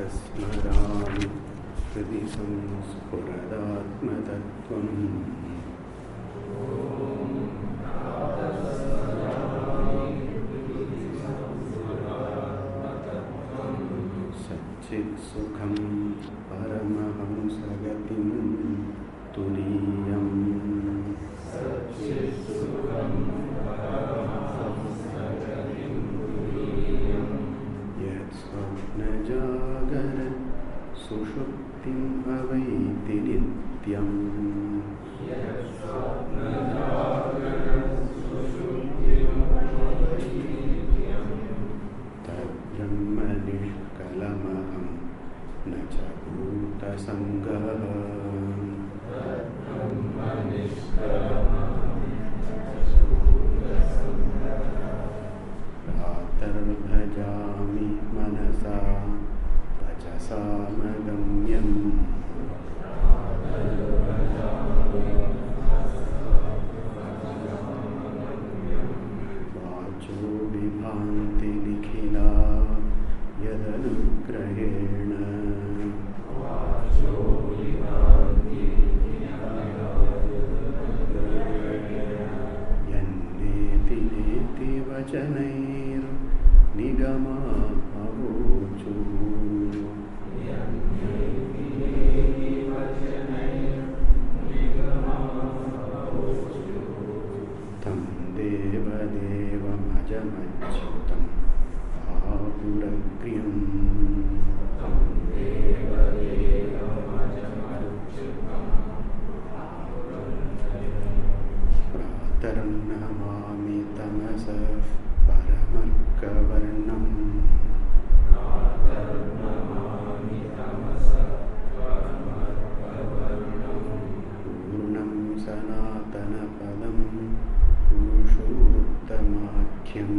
Smaranam Hridhi Spuratmatmatvam Satchit Sukham Paramahamsagatim Turiyam Najagarat Sushuptim Avaiti Nityam Tad Brahmanishkalamaham Nacha Bhuta Sangaham Bhajami manasa vajasamadamyam vacho vibhanti nikhila yadanugrahena yanneti neti vachanair nigama avochu tam deva devam ajamachyutam ahuragriyam prataram namami tamasa Paramarkavarnam Purnam Sanatana Padam Purushottamakhyan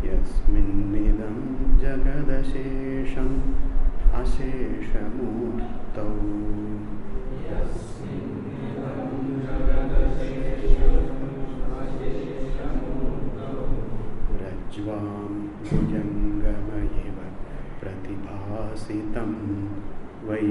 Yasminnidam Jagadashesham Asheshamurtau Rajvam Bhujangamayiva Pratibhasitam Vai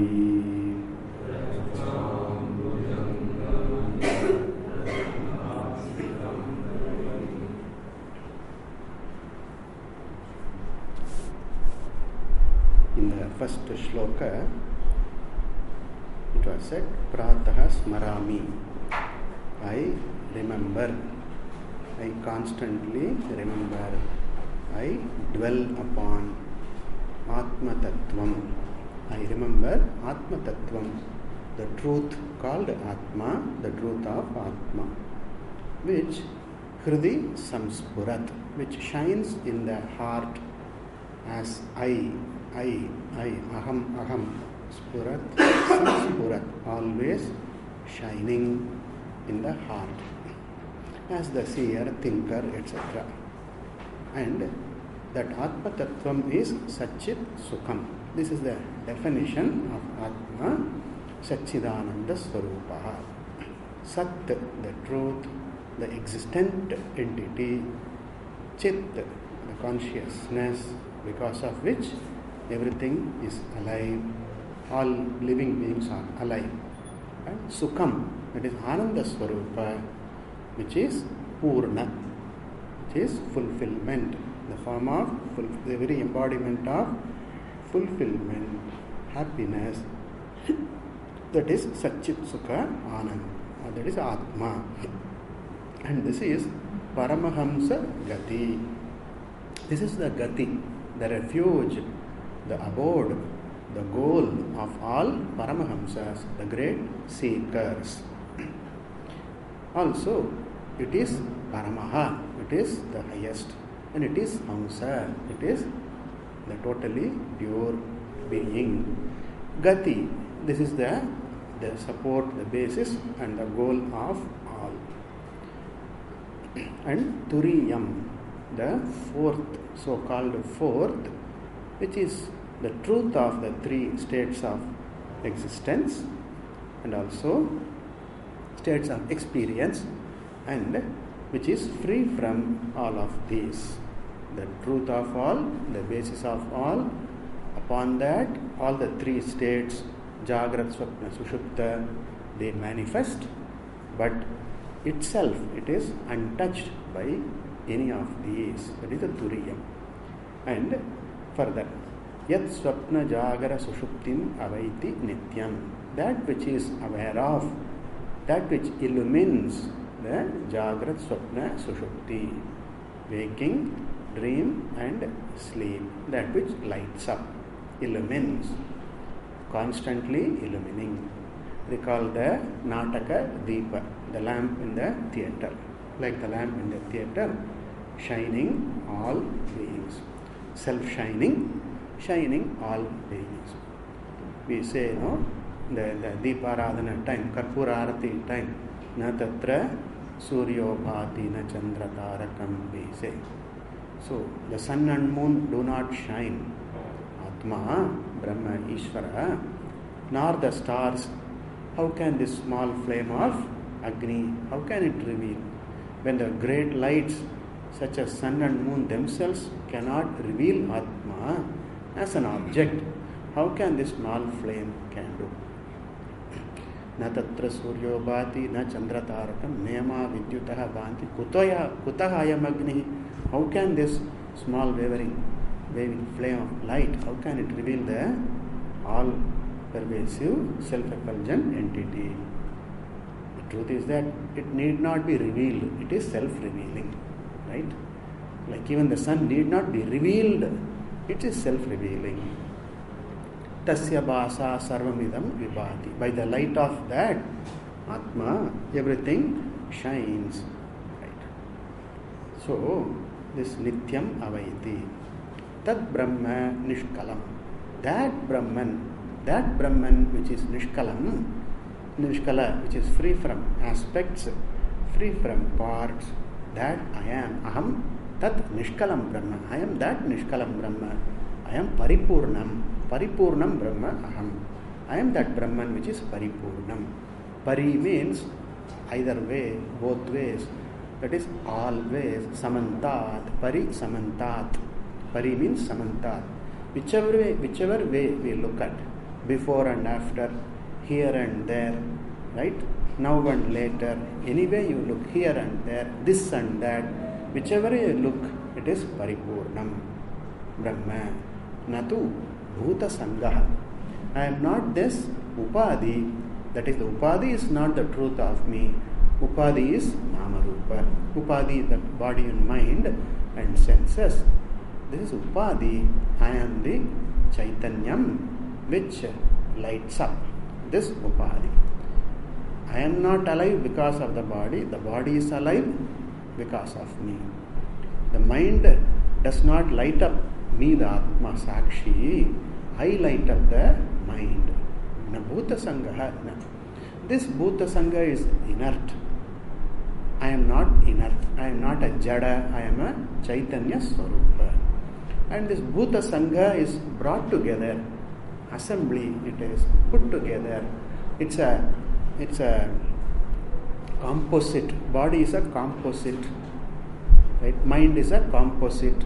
In the first shloka, it was said, Pratah Smarami. I remember, I constantly remember, I dwell upon Atma Tattvam. I remember Atma Tattvam, the truth called Atma, the truth of Atma, which Hridi Samspurat, which shines in the heart as I, Aham, Spurat, Samspurat, always shining in the heart, as the seer, thinker, etc. And that Atma Tattvam is Satchit Sukham. This is the definition of Atma, Satchidananda Swarupaha. Sat, the truth, the existent entity, Chit, the consciousness, because of which everything is alive, all living beings are alive. And Sukham, that is Ananda Swarupa, which is Purna, which is fulfillment, the form of, the very embodiment of fulfillment, happiness, that is Satchit Sukha Anand, that is Atma. And this is Paramahamsa Gati. This is the Gati, the refuge the abode, the goal of all Paramahamsas, the great seekers. Also, it is Paramaha, it is the highest, and it is Hamsa, it is the totally pure being. Gati, this is the support, the basis, and the goal of all. And Turiyam, the fourth, so-called fourth, which is the truth of the three states of existence and also states of experience, and which is free from all of these. The truth of all, the basis of all. Upon that, all the three states, Jagrat, Swapna, Sushupta, they manifest, but itself it is untouched by any of these. That is the Turiyam. And further, Yat Swapna Jagara Sushuptim Avaiti Nityam, that which is aware of, that which illumines the Jagrat, Swapna, Sushupti, waking, dream and sleep, that which lights up, illumines, constantly illumining. Recall the Nataka Deepa, the lamp in the theatre, like the lamp in the theatre, shining all beings, self-shining, shining all beings. We say, no, the Deeparadhana time, Karpura Arati time, na tatra Suryo Bhati na Chandra Tarakam, we say. So, the sun and moon do not shine. Atma, Brahma, Ishvara, nor the stars. How can this small flame of Agni, how can it reveal? When the great lights such as sun and moon themselves cannot reveal Atma as an object, how can this small flame can do? Na tatra suryo bhati na chandra tarakam nema vidyutaha bhanti kutaha ayam agni. How can this small waving flame of light, how can it reveal the all-pervasive, self-effulgent entity? The truth is that it need not be revealed, it is self-revealing, right? Like even the sun need not be revealed, it is self-revealing. Tasya bhasa sarvamidam vibhati. By the light of that Atma, everything shines, right? So, this Nityam Avaiti. Tad Brahma Nishkalam. That Brahman which is Nishkalam, Nishkala, which is free from aspects, free from parts, that I am. Aham Tat Nishkalam Brahma. I am that Nishkalam Brahma. I am Paripurnam Brahma Aham. I am that Brahman which is Paripurnam. Pari means either way, both ways. That is always. Samantat. Pari Samantat. Pari means Samantat. Whichever way we look at, before and after, here and there, right? Now and later, any way you look, here and there, this and that, whichever you look, it is Paripurnam Brahma. Natu Bhuta Sangaha. I am not this Upadhi. That is, the Upadhi is not the truth of me. Upadhi is Namarupa. Upadhi, the body and mind and senses. This is Upadhi. I am the Chaitanyam which lights up. This Upadhi. I am not alive because of the body is alive because of me. The mind does not light up me, the Atma Sakshi. I light up the mind. Na Bhuta Sangaha. This Bhuta Sangha is inert. I am not inert. I am not a Jada. I am a Chaitanya Swarupa. And this Bhuta Sangha is brought together. Assembly, it is put together. It's a composite. Body is a composite. Right? Mind is a composite.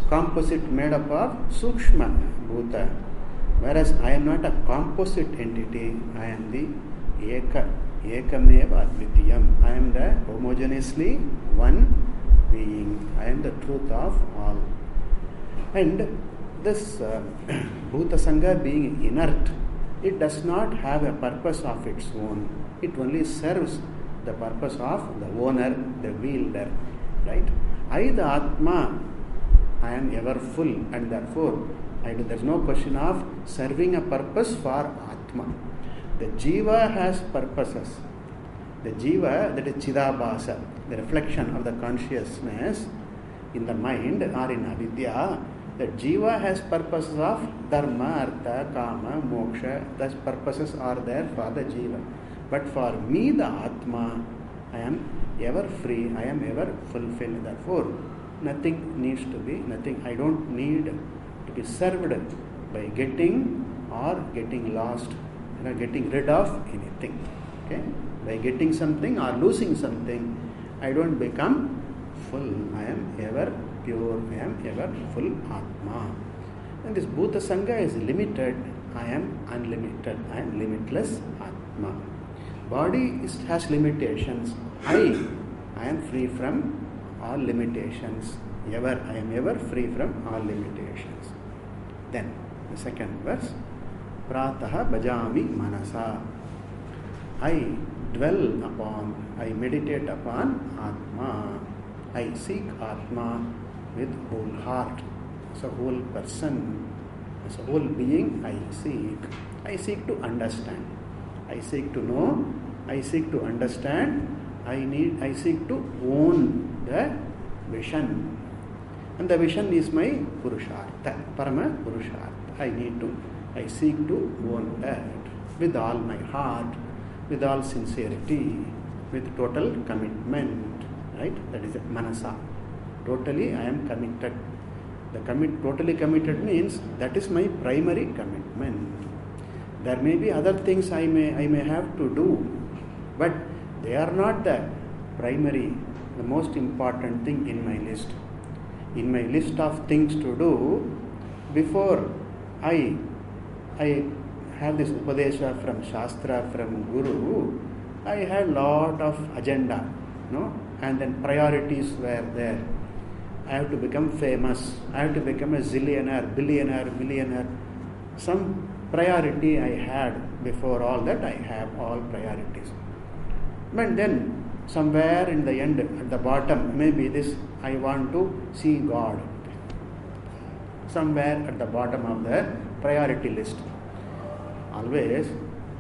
Composite made up of Sukshma Bhuta. Whereas I am not a composite entity. I am the Ekameva Advitiyam. I am the homogeneously one being. I am the truth of all. And this Bhuta Sangha being inert, it does not have a purpose of its own. It only serves the purpose of the owner, the wielder. Right? I, the Atma, I am ever full, and therefore There's no question of serving a purpose for Atma. The Jiva has purposes. The Jiva, that is Chidabhasa, the reflection of the consciousness in the mind or in avidya, the Jiva has purposes of Dharma, Artha, Kama, Moksha. Those purposes are there for the Jiva. But for me, the Atma, I am ever free, I am ever fulfilled. Therefore, nothing needs to be, I don't need to be served by getting or getting lost, getting rid of anything. Okay? By getting something or losing something, I don't become full. I am ever pure, I am ever full Atma. And this Bhuta Sangha is limited, I am unlimited, I am limitless Atma. Body has limitations, I am free from all limitations. I am ever free from all limitations. Then the second verse, Prataha bhajami manasa. I dwell upon, I meditate upon Atma. I seek Atma with whole heart. As a whole person, as a whole being, I seek to understand. I seek to know, I seek to understand, I seek to own the vision. And the vision is my Purushartha, Parama Purushartha. I seek to own that with all my heart, with all sincerity, with total commitment, right? That is Manasa. Totally I am committed. Totally committed means that is my primary commitment. There may be other things I may have to do, but they are not the primary, the most important thing in my list. In my list of things to do, before I have this Upadesha from Shastra, from Guru, I had lot of agenda, and then priorities were there. I have to become famous, I have to become a zillionaire, billionaire, millionaire. Some priority I had. Before all that, I have all priorities. But then somewhere in the end, at the bottom, maybe this, I want to see God. Somewhere at the bottom of the priority list. Always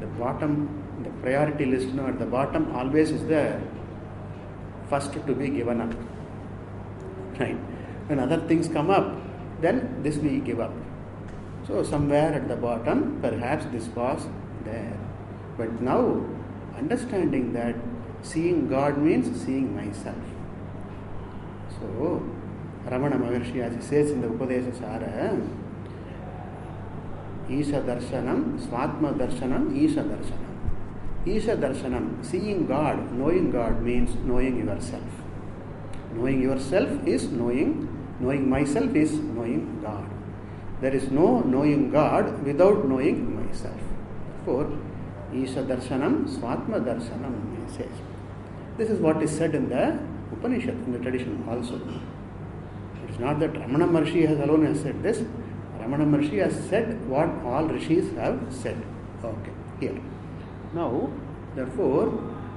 the priority list, at the bottom always is the first to be given up. Right? When other things come up, then this we give up. So somewhere at the bottom, perhaps this was there. But now, understanding that seeing God means seeing myself. So, Ramana Maharshi, as he says in the Upadesha Sara, Isha Darshanam, Swatma Darshanam, Isha Darshanam. Isha Darshanam, seeing God, knowing God means knowing yourself. Knowing yourself is knowing myself is knowing God. There is no knowing God without knowing myself. Therefore, Isha Darshanam, Swatma Darshanam, he says. This is what is said in the Upanishad, in the tradition also. It is not that Ramana Maharshi alone has said this. Ramana Maharshi has said what all rishis have said. Okay, here. Now, therefore,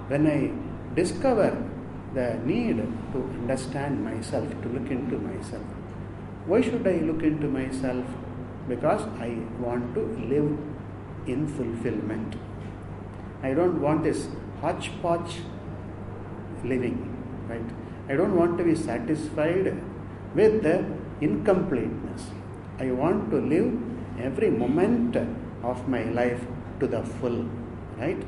when I discover the need to understand myself, to look into myself, why should I look into myself? Because I want to live in fulfillment. I don't want this hodgepodge living, right? I don't want to be satisfied with the incompleteness. I want to live every moment of my life to the full, right?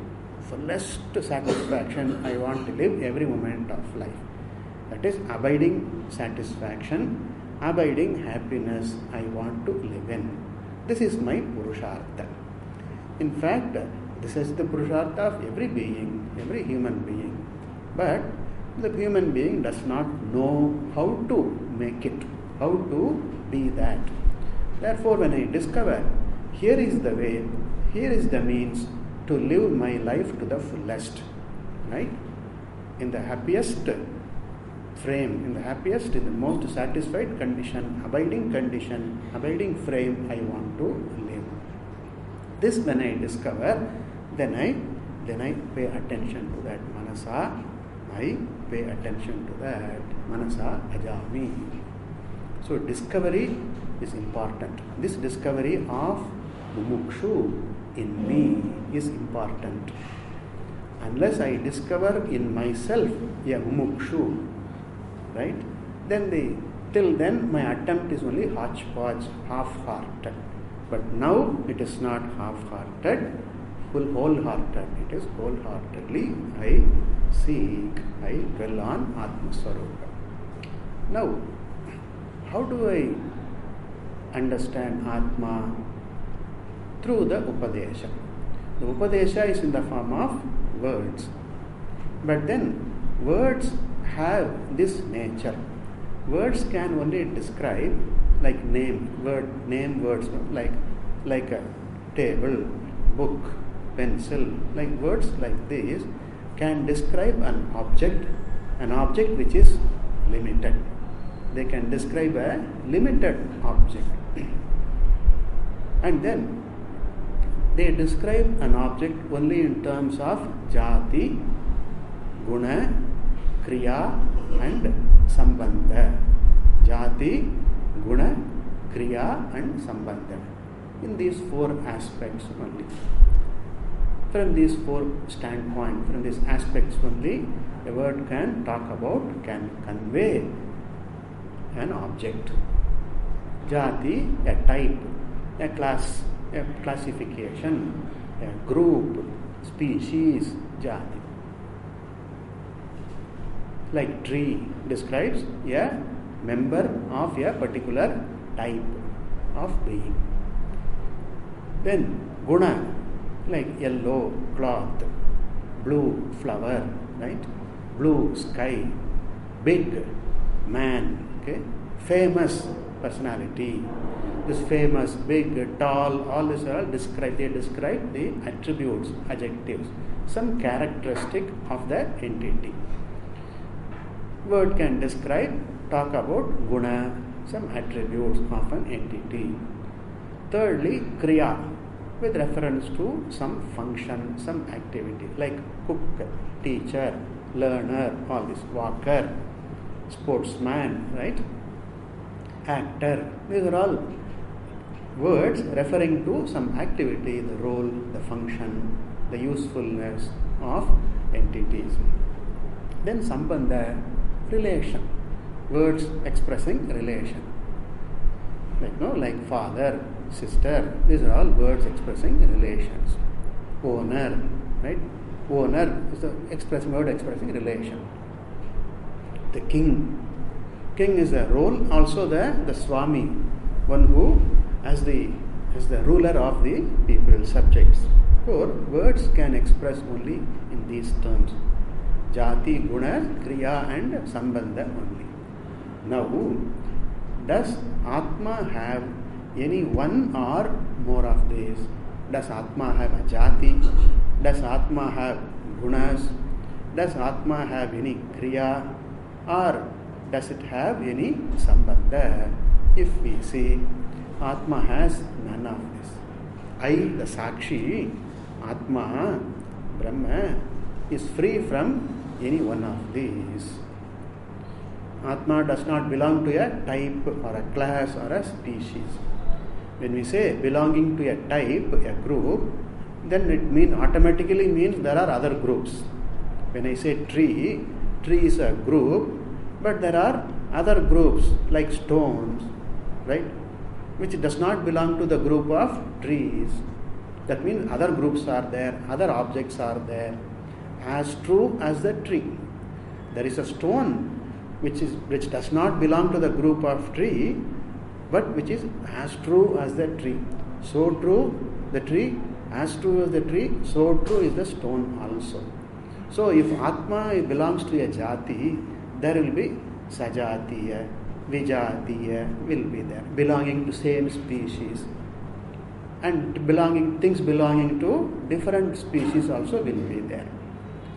Fullest satisfaction, I want to live every moment of life. That is abiding satisfaction, abiding happiness I want to live in. This is my Purushartha. In fact, this is the Purushartha of every being, every human being. But the human being does not know how to make it, how to be that. Therefore, when I discover, here is the way, here is the means to live my life to the fullest, right? In the happiest frame, in the most satisfied condition, abiding frame, I want to live. This when I discover, then I pay attention to that manasa. I pay attention to that manasa bhajami. So discovery is important. This discovery of mumukshu in me is important. Unless I discover in myself a mumukshu, right? Then till then my attempt is only hodgepodge, half-hearted. But now it is not half-hearted, wholehearted. It is wholeheartedly I seek, I dwell on Atma Swarupa. Now, how do I understand Atma? Through the Upadesha. The Upadesha is in the form of words. But then words have this nature. Words can only describe, like name words, like a table, book, pencil, like words like this can describe an object which is limited. They can describe a limited object. And then they describe an object only in terms of jati, guna, kriya and sambandha. Jati, guna, kriya and sambandha. In these four aspects only. From these four standpoints, from these aspects only, a word can convey an object. Jati, a type, a class, a classification, a group, species, jati. Like tree describes a member of a particular type of being. Then guna, like yellow cloth, blue flower, right? Blue sky, big man, okay? Famous personality. This famous, big, tall, all this are describe the attributes, adjectives, some characteristic of the entity. Word can talk about guna, some attributes of an entity. Thirdly, kriya, with reference to some function, some activity, like cook, teacher, learner, all this, walker, sportsman, right? Actor. These are all words referring to some activity, the role, the function, the usefulness of entities. Then sambandha, relation. Words expressing relation. Like father, sister. These are all words expressing relations. Owner, right? Owner is the word expressing relation. The king. King is a role, also the Swami, one who as the ruler of the people, subjects. Or words can express only in these terms. Jati, guna, kriya and sambandha only. Now, does Atma have any one or more of these? Does Atma have a jati? Does Atma have gunas? Does Atma have any kriya? Or does it have any sambandha? If we say Atma has none of this. I, the Sakshi, Atma, Brahma, is free from any one of these. Atma does not belong to a type or a class or a species. When we say belonging to a type, a group, then it automatically means there are other groups. When I say tree is a group, but there are other groups like stones, right, which does not belong to the group of trees. That means other groups are there, other objects are there, as true as the tree. There is a stone which does not belong to the group of tree, but which is as true as the tree. So true the tree, as true as the tree, so true is the stone also. So if Atma belongs to a jati, there will be sajatiya, vijatiya will be there, belonging to same species. And things belonging to different species also will be there.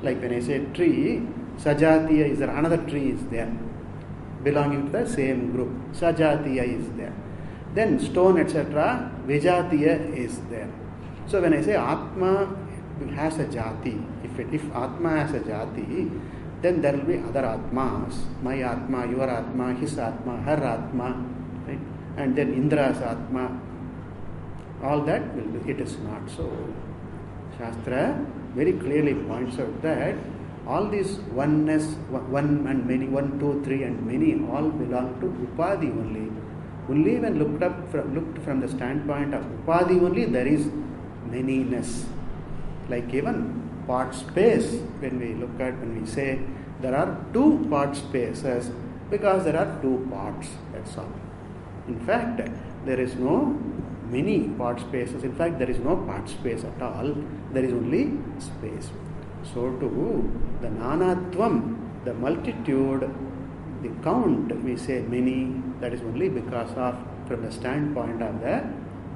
Like when I say tree, sajatiya is there, another tree is there, belonging to the same group. Sajatiya is there. Then stone, etc., vijatiya is there. So when I say Atma has a jati, if Atma has a jati, then there will be other Atmas, my Atma, your Atma, his Atma, her Atma, Right? And then Indra's Atma, all that will be, it is not so. Shastra very clearly points out that all these oneness, one and many, 1, 2, 3 and many, all belong to Upadhi only. Only when looked from the standpoint of Upadhi only, there is manyness. Like even part space, when we say there are 2 part spaces, because there are 2 parts, that's all. In fact, there is no many part spaces. In fact, there is no part space at all. There is only space. So too, the nanatvam, the multitude, the count, we say many, that is only because of, from the standpoint of the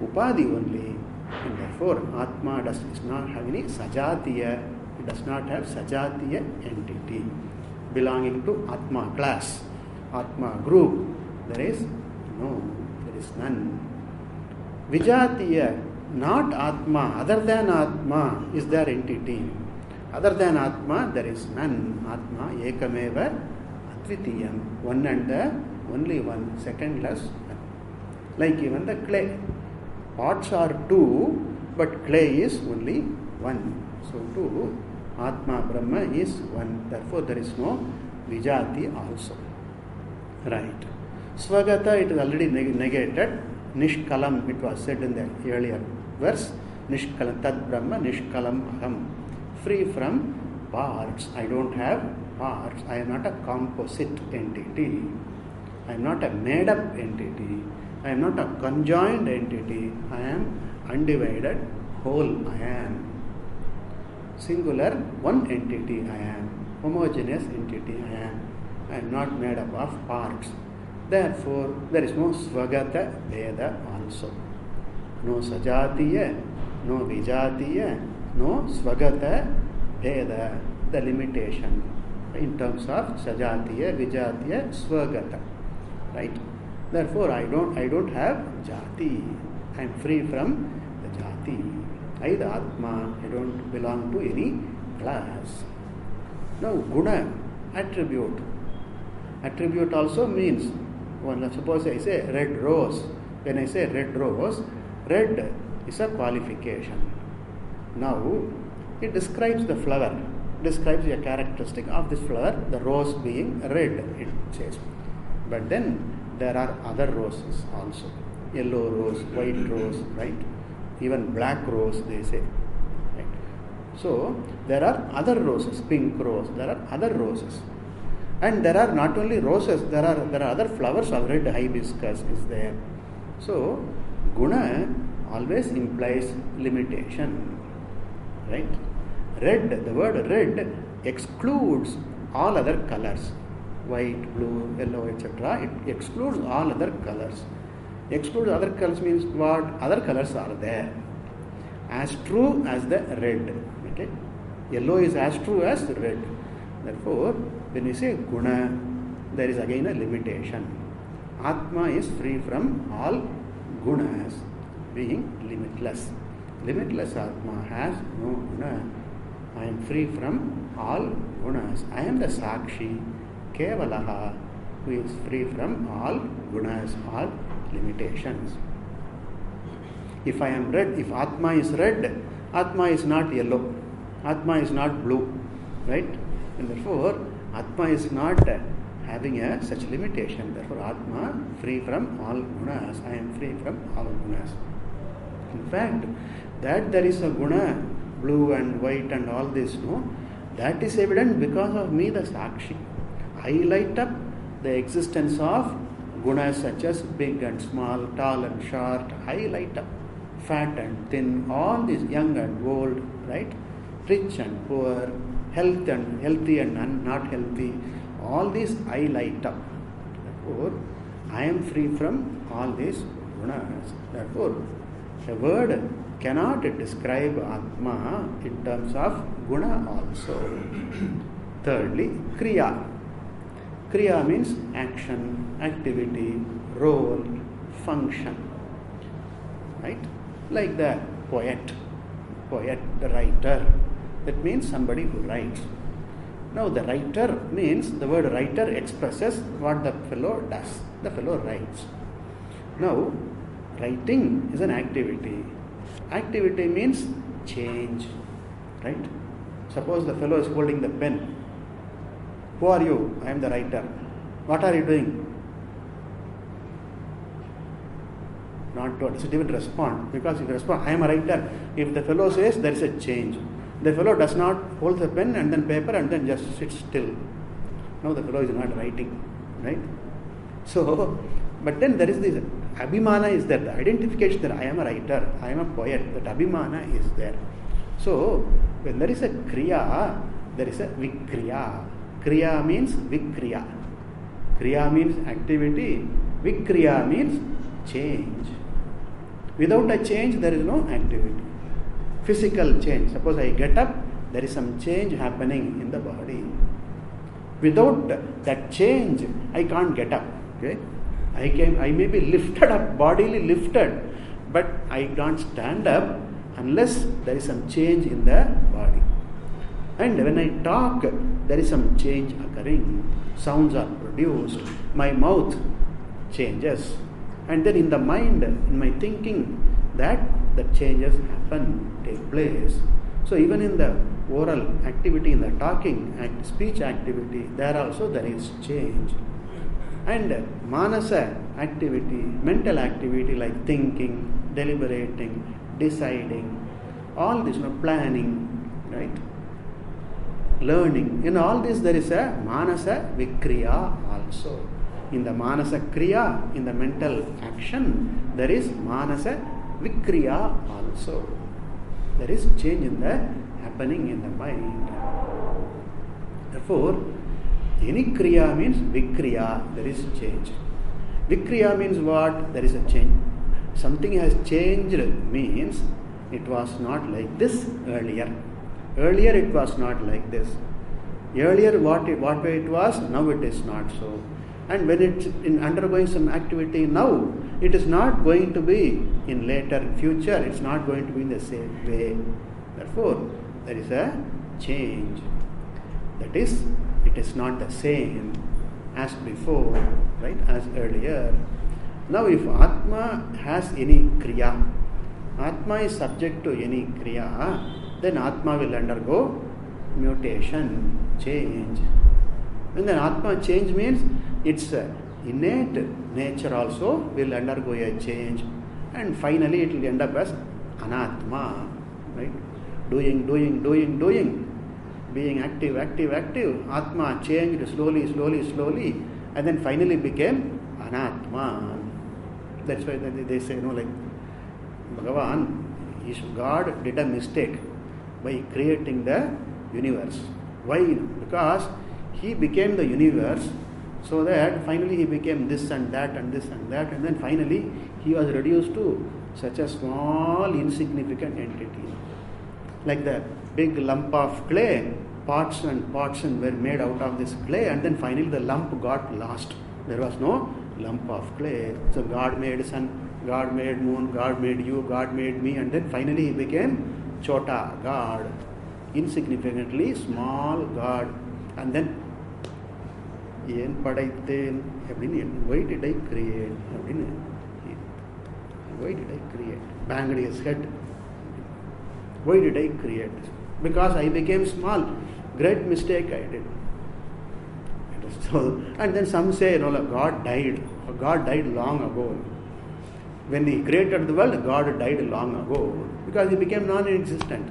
Upadhi only. And therefore, Atma does not have any sajatiya, it does not have sajatiya entity belonging to Atma class, Atma group. There is none. Vijatiya, not Atma, other than Atma is their entity. Other than Atma, there is none. Atma ekameva advitiyam, one and the only one, secondless one. Like even the clay. Parts are 2, but clay is only 1. So too, Atma Brahma is 1. Therefore, there is no Vijati also. Right. Swagata, it is already negated. Nishkalam, it was said in the earlier verse. Nishkalam, Tad Brahma, Nishkalam Aham. Free from parts. I don't have parts. I am not a composite entity. I am not a made up entity. I am not a conjoined entity. I am undivided whole. I am singular, one entity. I am homogeneous entity. I am not made up of parts. Therefore, there is no Svagata Veda also. No Sajatiya, no Vijatiya, no Svagata Veda, the limitation in terms of Sajatiya, Vijatiya, Svagata. Right? Therefore, I don't have Jati. I am free from the Jati. I, the Atma, I don't belong to any class. Now, Guna, attribute. Attribute also means, suppose I say red rose. When I say red rose, red is a qualification. Now, it describes the flower, describes a characteristic of this flower, the rose being red, it says. But then, there are other roses also. Yellow rose, white rose, right? Even black rose, they say. Right? So, there are other roses, pink rose, there are other roses. And there are not only roses, there are other flowers of red hibiscus is there. So, guna always implies limitation. Right? Red, the word red excludes all other colors. White, blue, yellow, etc. It excludes all other colors. Excludes other colors means what? Other colors are there. As true as the red. Okay? Yellow is as true as red. Therefore, when we say guna, there is again a limitation. Atma is free from all gunas, being limitless. Limitless Atma has no guna. I am free from all gunas. I am the Sakshi, Kevalaha, who is free from all gunas, all limitations. If I am red, if Atma is red, Atma is not yellow, Atma is not blue, right? And therefore, Atma is not having such limitation. Therefore, Atma free from all gunas. I am free from all gunas. In fact, that there is a guna, blue and white and all this, no, that is evident because of me, the Sakshi. I light up the existence of gunas such as big and small, tall and short. I light up fat and thin, all these young and old, right? Rich and poor, healthy and not healthy. All these I light up. Therefore, I am free from all these gunas. Therefore, a word cannot describe Atma in terms of guna also. Thirdly, Kriya. Kriya means action, activity, role, function. Right? Like the poet, the writer. That means somebody who writes. Now the writer means, the word writer expresses what the fellow does. The fellow writes. Now, writing is an activity. Activity means change, right? Suppose the fellow is holding the pen. Who are you? I am the writer. What are you doing? Not to, so he will respond, because if you respond, I am a writer. If the fellow says, there is a change. The fellow does not hold the pen and then paper and then just sit still. No, the fellow is not writing, right? So, but then there is this abhimana is there, the identification that I am a writer, I am a poet, that abhimana is there. So, when there is a kriya, there is a vikriya. Kriya means vikriya. Kriya means activity, vikriya means change. Without a change, there is no activity. Physical change. Suppose I get up, there is some change happening in the body. Without that change, I can't get up. Okay? I may be lifted up, bodily lifted, but I can't stand up unless there is some change in the body. And when I talk, there is some change occurring. Sounds are produced. My mouth changes. And then in the mind, in my thinking, that the changes happen, take place. So even in the oral activity, in the talking, speech activity, there also there is change. And manasa activity, mental activity like thinking, deliberating, deciding, all this, planning, right? Learning. In all this there is a manasa vikriya also. In the manasa kriya, in the mental action, there is manasa vikriya also. There is change in the happening in the mind. Therefore, any kriya means vikriya, there is change. Vikriya means what? There is a change. Something has changed means it was not like this earlier. Earlier it was not like this. Earlier what way it was, now it is not so. And when it's undergoing some activity now, it is not going to be in later future, it's not going to be in the same way. Therefore, there is a change. That is, it is not the same as before, right, as earlier. Now if Atma has any kriya, Atma is subject to any kriya, then Atma will undergo mutation, change. When the Atma change means its innate nature also will undergo a change, and finally it will end up as anatma, right? Doing, being active. Atma changed slowly, and then finally became anatma. That's why they say, like Bhagavan, God did a mistake by creating the universe. Why? Because He became the universe, so that finally He became this and that and this and that, and then finally He was reduced to such a small, insignificant entity. Like the big lump of clay, pots and were made out of this clay, and then finally the lump got lost. There was no lump of clay. So God made sun, God made moon, God made you, God made me, and then finally He became Chota, God, insignificantly small God. And then why did I create? Why did I create? Banged his head. Why did I create? Because I became small. Great mistake I did. So, and then some say, God died. God died long ago. When He created the world, God died long ago because He became non-existent.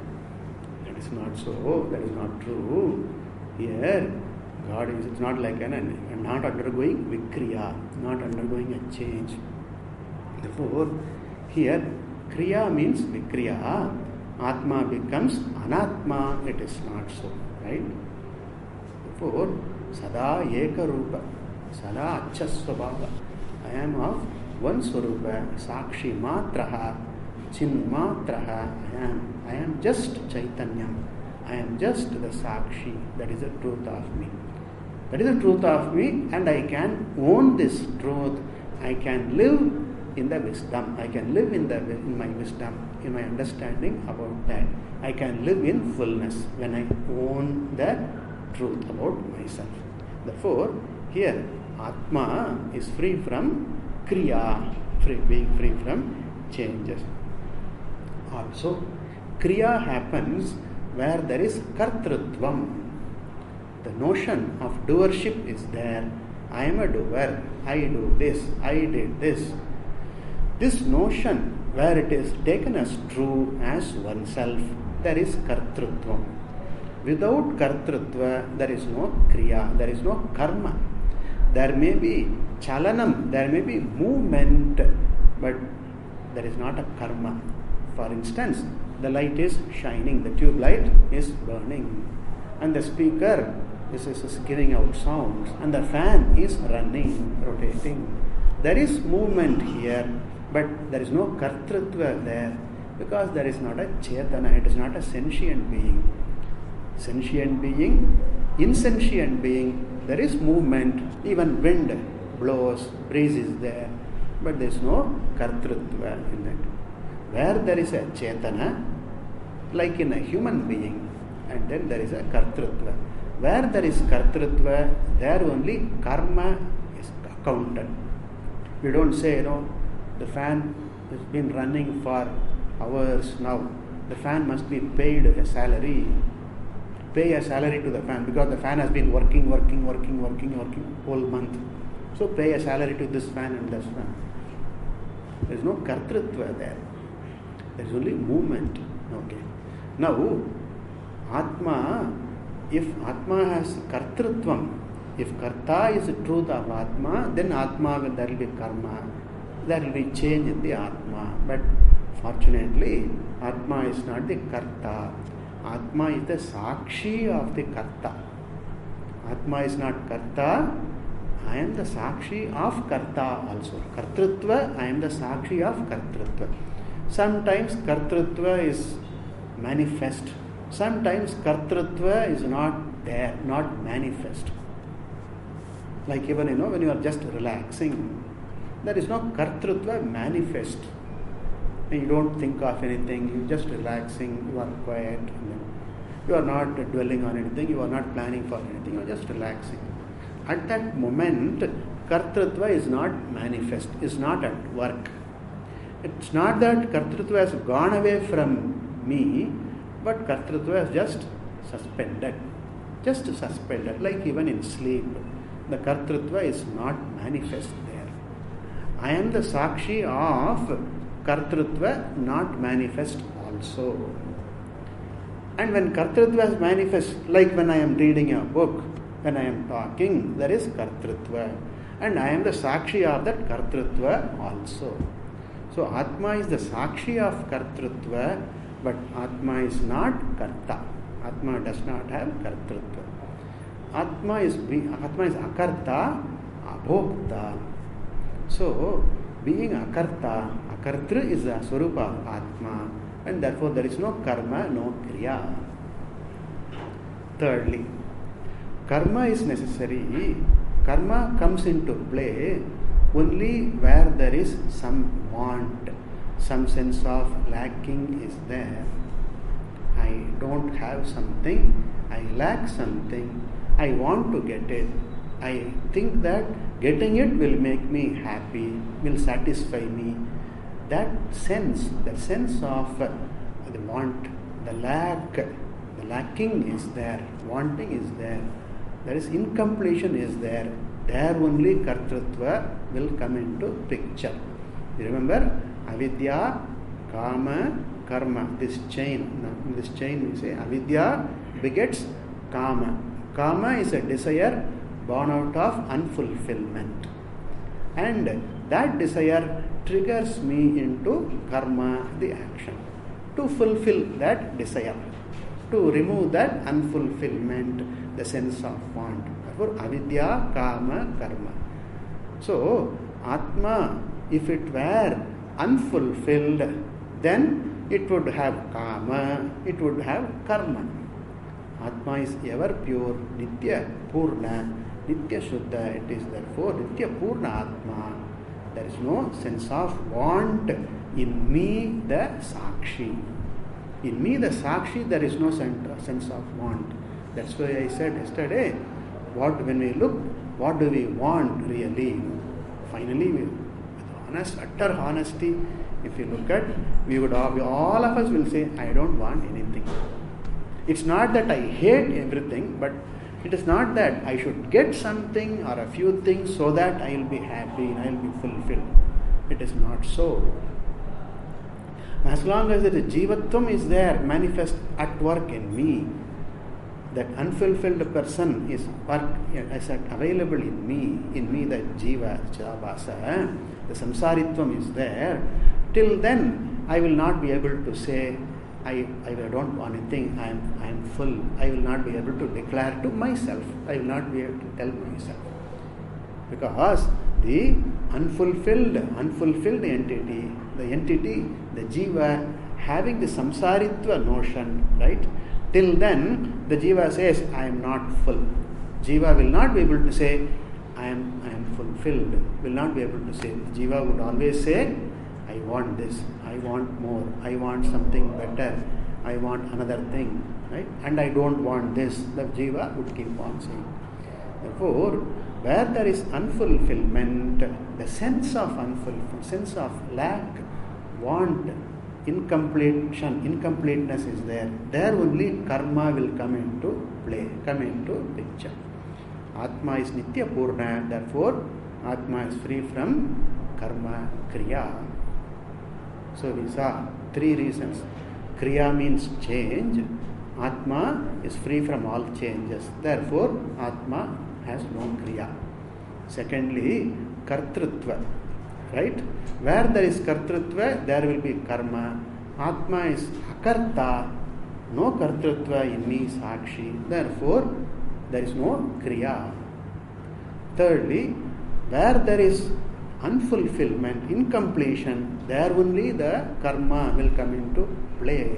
That is not so. That is not true. Here, God is, it's not like not undergoing vikriya, not undergoing a change. Therefore, here, kriya means vikriya. Atma becomes anatma. It is not so, right? Therefore, sada eka rupa, sada achasvabhava. I am of one swarupa, sakshi matraha, chin matraha. I am just chaitanyam. I am just the sakshi. That is the truth of me. That is the truth of me, and I can own this truth. I can live in the wisdom. I can live in my wisdom, in my understanding about that. I can live in fullness when I own the truth about myself. Therefore, here Atma is free from kriya, being free from changes. Also, kriya happens where there is kartrutvam. The notion of doership is there. I am a doer, I do this, I did this. This notion where it is taken as true as oneself, there is kartrutvam. Without kartrutva, there is no kriya, there is no karma. There may be chalanam, there may be movement, but there is not a karma. For instance, the light is shining, the tube light is burning, and the speaker is giving out sounds, and the fan is running, rotating. There is movement here, but there is no kartrutva there, because there is not a chetana, it is not a sentient being. Sentient being, insentient being, there is movement, even wind blows, breeze is there, but there is no kartrutva in that. Where there is a chetana, like in a human being, and then there is a kartrutva. Where there is kartrutva, there only karma is accounted. We don't say, the fan has been running for hours now. The fan must be paid a salary. Pay a salary to the fan, because the fan has been working whole month. So pay a salary to this fan and this fan. There is no kartrutva there. There is only movement. Okay. Now, Atma, if Atma has kartrutvam, if karta is the truth of Atma, then Atma, there will be karma, there will be change in the Atma. But fortunately, Atma is not the karta. Atma is the sakshi of the karta. Atma is not karta. I am the sakshi of karta also. Kartrutva, I am the sakshi of kartrutva. Sometimes kartrutva is manifest. Sometimes kartrutva is not there, not manifest. Like even, when you are just relaxing, there is no kartrutva manifest. And you don't think of anything, you are just relaxing, you are quiet. You are not dwelling on anything, you are not planning for anything, you are just relaxing. At that moment, kartrutva is not manifest, is not at work. It's not that kartrutva has gone away from me, but kartrutva is just suspended. Just suspended, like even in sleep. The kartrutva is not manifest there. I am the sakshi of kartrutva, not manifest also. And when kartrutva is manifest, like when I am reading a book, when I am talking, there is kartrutva. And I am the sakshi of that kartrutva also. So Atma is the sakshi of kartrutva, but Atma is not karta. Atma does not have kartrutva. Atma is akarta, abhokta. So, being akarta, akartru is the swarupa of Atma, and therefore there is no karma, no kriya. Thirdly, karma is necessary. Karma comes into play only where there is some want, some sense of lacking is there. I don't have something, I lack something, I want to get it. I think that getting it will make me happy, will satisfy me. That sense of the want, the lacking is there, wanting is there, there is incompletion is there. There only kartrutva will come into picture. You remember? Avidya, kama, karma. This chain we say avidya begets kama. Kama is a desire born out of unfulfillment. And that desire triggers me into karma, the action, to fulfill that desire, to remove that unfulfillment, the sense of want. Therefore, avidya, kama, karma. So, Atma, if it were unfulfilled, then it would have kama, it would have karma. Atma is ever pure, nitya, purna, nitya shuddha. It is therefore nitya purna Atma. There is no sense of want in me, the sakshi. In me, the sakshi, there is no sense of want. That's why I said yesterday, when we look, what do we want really? Finally, with utter honesty, if you look at, all of us will say, I don't want anything. It's not that I hate everything, but it is not that I should get something or a few things so that I will be happy, I will be fulfilled. It is not so. As long as the jivatvam is there, manifest at work in me, that unfulfilled person is available in me, the jiva, chavasa, the samsaritvam is there. Till then, I will not be able to say, I don't want anything, I am full. I will not be able to declare to myself. I will not be able to tell myself. Because the unfulfilled entity, the jiva, having the samsaritva notion, right? Till then, the jiva says, I am not full. Jiva will not be able to say, I am fulfilled. Will not be able to say. The jiva would always say, I want this, I want more, I want something better, I want another thing, right? And I don't want this. The jiva would keep on saying. Therefore, where there is unfulfillment, the sense of unfulfillment, sense of lack, want, incompleteness is there. There only karma will come into play, come into picture. Atma is nitya purna, therefore Atma is free from karma, kriya. So we saw three reasons. Kriya means change. Atma is free from all changes. Therefore, Atma has no kriya. Secondly, kartrutva. Right? Where there is kartrutva, there will be karma. Atma is akarta. No kartrutva in me, sakshi. Therefore, there is no kriya. Thirdly, where there is unfulfillment, incompletion, there only the karma will come into play.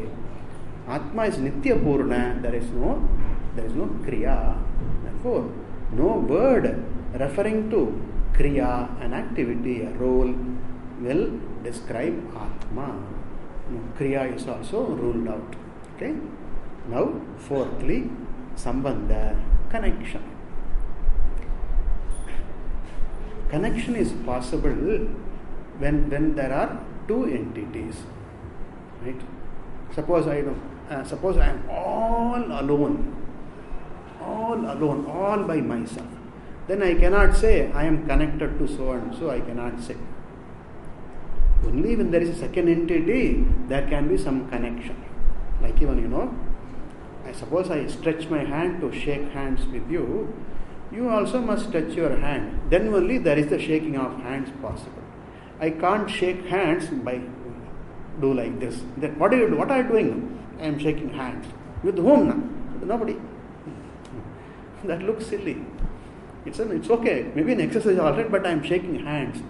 Atma is nitya purna, there is no kriya. Therefore, no word referring to kriya, an activity, a role, will describe Atma. Kriya is also ruled out. Okay. Now, fourthly, sambandha, connection. Connection is possible when there are two entities, right? Suppose I am all alone, all by myself. Then I cannot say I am connected to so and so. I cannot say. Only when there is a second entity, there can be some connection. Like even I suppose I stretch my hand to shake hands with you. You also must touch your hand. Then only there is the shaking of hands possible. I can't shake hands by do like this. Then what are you doing? I am shaking hands. With whom now? With nobody. That looks silly. It's okay. Maybe an exercise all right, but I am shaking hands.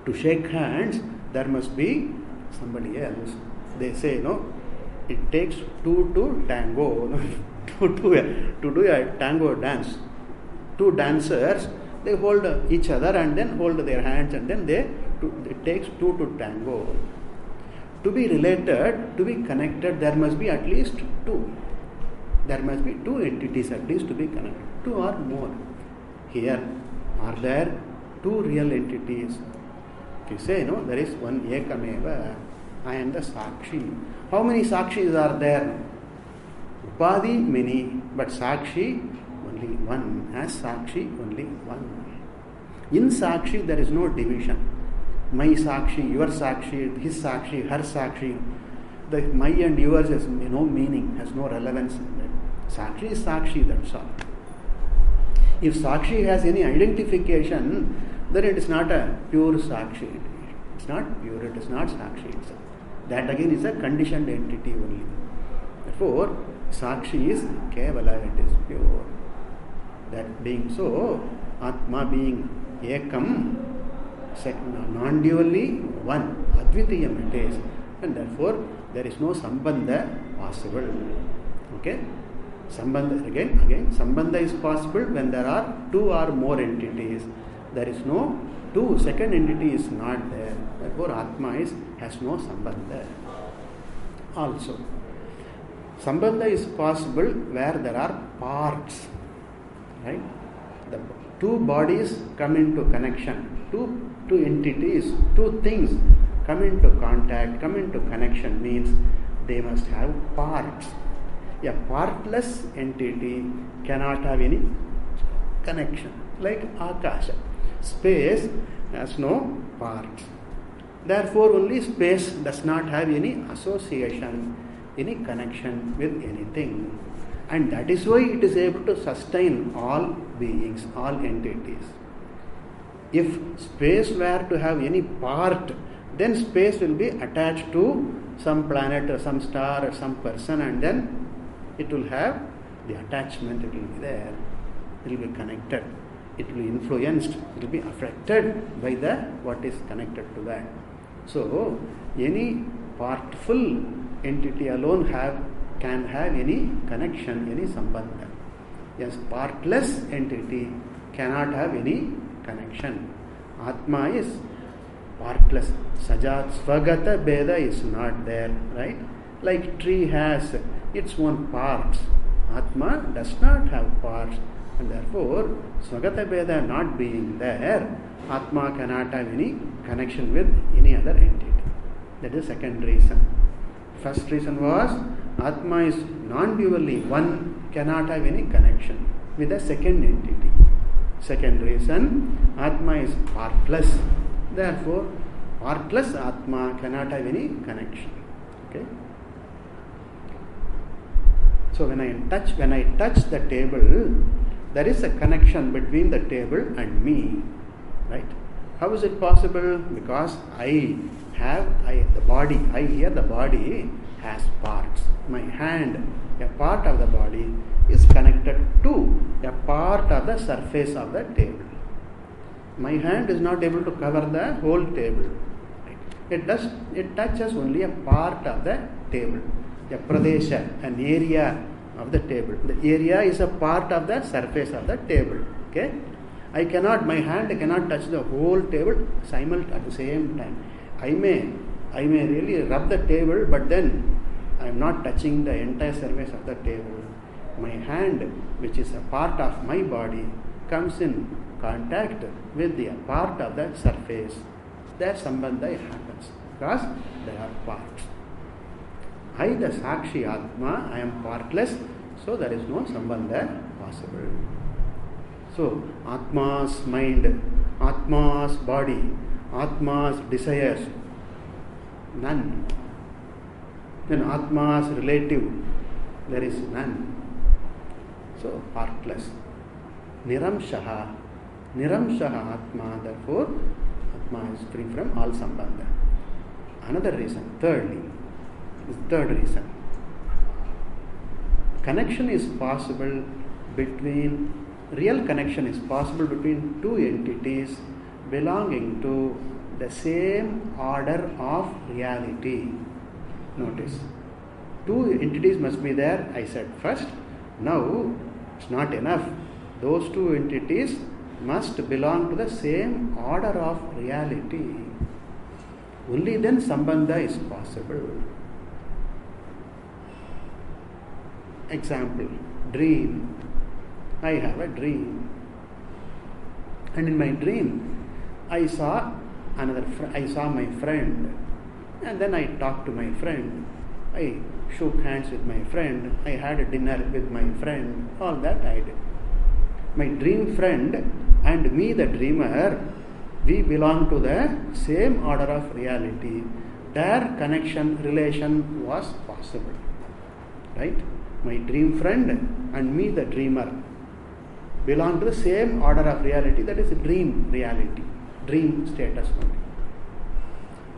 To shake hands, there must be somebody else. They say, it takes two to tango. To do a tango dance. Two dancers, they hold each other and then hold their hands, and then it takes two to tango. To be related, to be connected, there must be at least two. There must be two entities at least to be connected. Two or more. Here, are there two real entities? If you say, there is one ekameva, I am the sakshi. How many sakshis are there? Upadhi, many, but sakshi, only one. As sakshi, only one. In sakshi, there is no division. My sakshi, your sakshi, his sakshi, her sakshi. The my and yours has no meaning, has no relevance in that. Sakshi is sakshi, that's all. If sakshi has any identification, then it is not a pure sakshi. It's not pure, it is not sakshi itself. That again is a conditioned entity only. Therefore, sakshi is kevala, it is pure. That being so, Atma being ekam, non-dually one, advitiyam it is, and therefore there is no sambandha possible. Okay? Sambandha, again, sambandha is possible when there are two or more entities. There is no two, second entity is not there. Therefore, Atma has no sambandha. Also, sambandha is possible where there are parts. Right? The two bodies come into connection. two entities, two things come into contact, come into connection means they must have parts. A partless entity cannot have any connection, like Akasha. Space has no parts. Therefore, only space does not have any association, any connection with anything. And that is why it is able to sustain all beings, all entities. If space were to have any part, then space will be attached to some planet or some star or some person, and then it will have the attachment, it will be there, it will be connected, it will be influenced, it will be affected by the what is connected to that. So, any partful entity alone can have any connection, any sambandha. Yes, partless entity cannot have any connection. Atma is partless. Sajat Svagata Beda is not there, right? Like tree has its own parts. Atma does not have parts, and therefore Svagata Beda not being there, Atma cannot have any connection with any other entity. That is second reason. First reason was Atma is non-dually one, cannot have any connection with a second entity. Second reason, Atma is partless. Therefore, partless Atma cannot have any connection. Okay. So when I touch the table, there is a connection between the table and me, right? How is it possible? Because the body has parts. My hand, a part of the body, is connected to a part of the surface of the table. My hand is not able to cover the whole table. It touches only a part of the table, a pradesha, an area of the table. The area is a part of the surface of the table. Okay, my hand cannot touch the whole table at the same time. I may really rub the table, but then I am not touching the entire surface of the table. My hand, which is a part of my body, comes in contact with the part of the surface. There sambandha happens because there are parts. I, the Sakshi Atma, I am partless, so there is no sambandha possible. So, Atma's mind, Atma's body, Atma's desires, none. Then Atma's relative, there is none. So, partless. Niramshaha Atma, therefore, Atma is free from all sambandha. Another reason, third reason. Real connection is possible between two entities belonging to the same order of reality. Notice, two entities must be there, I said first. Now, it's not enough. Those two entities must belong to the same order of reality. Only then sambandha is possible. Example, dream. I have a dream. And in my dream, I saw my friend. And then I talked to my friend. I shook hands with my friend. I had a dinner with my friend. All that I did. My dream friend and me, the dreamer, we belong to the same order of reality. Their connection, relation was possible. Right? My dream friend and me, the dreamer, belong to the same order of reality, that is dream reality, dream status only.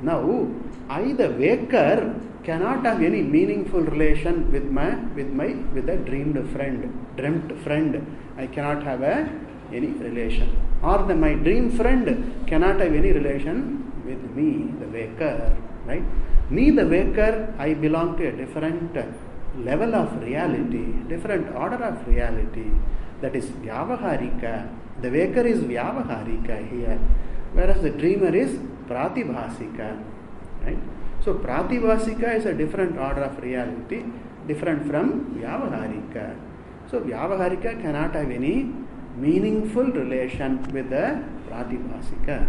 Now, I, the waker, cannot have any meaningful relation with the dreamt friend. I cannot have any relation. Or my dream friend cannot have any relation with me, the waker. Right? Me, the waker, I belong to a different level of reality, different order of reality. That is Vyavaharika. The waker is Vyavaharika here, whereas the dreamer is Pratibhasika. Right? So Pratibhasika is a different order of reality, different from Vyavaharika. So Vyavaharika cannot have any meaningful relation with the pratibhasika.